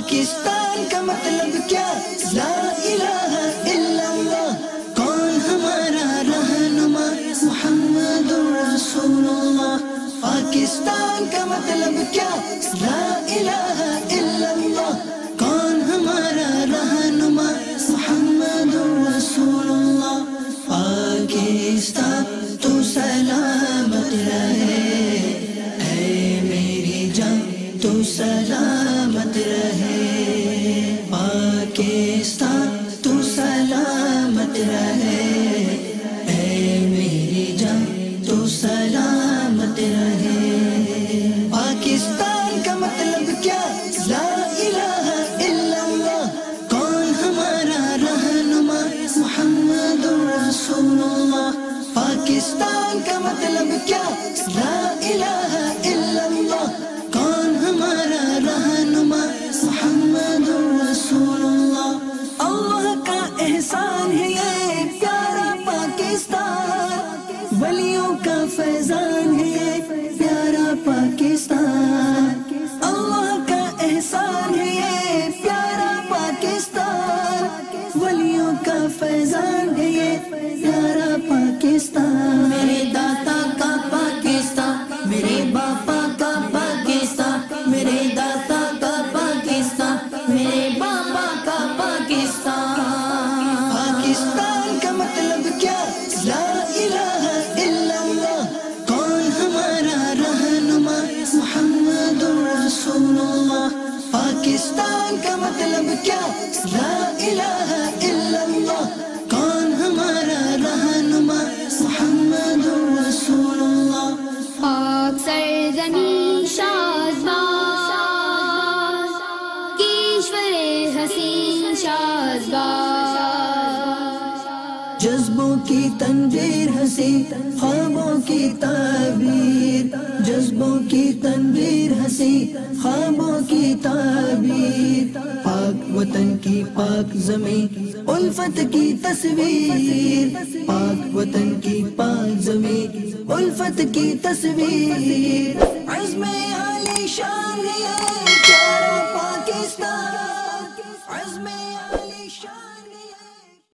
پاکستان کا مطلب کیا؟ لا الہ الا اللہ. کون ہمارا رہنما؟ محمد رسول اللہ. پاکستان کا مطلب کیا؟ لا الہ الا اللہ. کون ہمارا رہنما؟ محمد رسول اللہ. پاکستان تو سلامت رہے، اے میری جان تو سلامت رہے. پاکستان تو سلامت رہے، اے میری جان تو سلامت رہے. پاکستان کا مطلب کیا؟ لا الہ الا اللہ. کون ہمارا رہنما؟ محمد رسول اللہ. پاکستان کا مطلب کیا؟ لا الہ الا اللہ. کون ہمارا رہنما؟ محمد رسول اللہ. اللہ کا احسان ہے یہ پیارا پاکستان، ولیوں کا فیضان ہے یہ پیارا پاکستان. اللہ کا احسان ہے یہ پیارا پاکستان، ولیوں کا فیضان ہے یہ پیارا پاکستان. میرے داتا کا پاکستان، میرے باپا کا پاکستان، میرے داتا کا پاکستان، میرے باپا کا پاکستان. پاکستان کا مطلب کیا؟ لا الہ الا اللہ. کون ہمارا رہنما؟ محمد رسول اللہ. پاکستان کا مطلب کیا؟ لا الہ الا اللہ. کون ہمارا رہنما؟ محمد رسول اللہ. پاک سرزمین شازباز، کشور حسین شازباز. جذبوں کی تنویر ہنسی، خوابوں کی تعبیر. جذبوں کی تنویر ہنسی، خوابوں کی تعبیر. پاک وطن کی پاک زمین، الفت کی تصویر. پاک وطن کی پاک زمین، الفت کی تصویر. عزم عالی شان ہے پیارا پاکستان.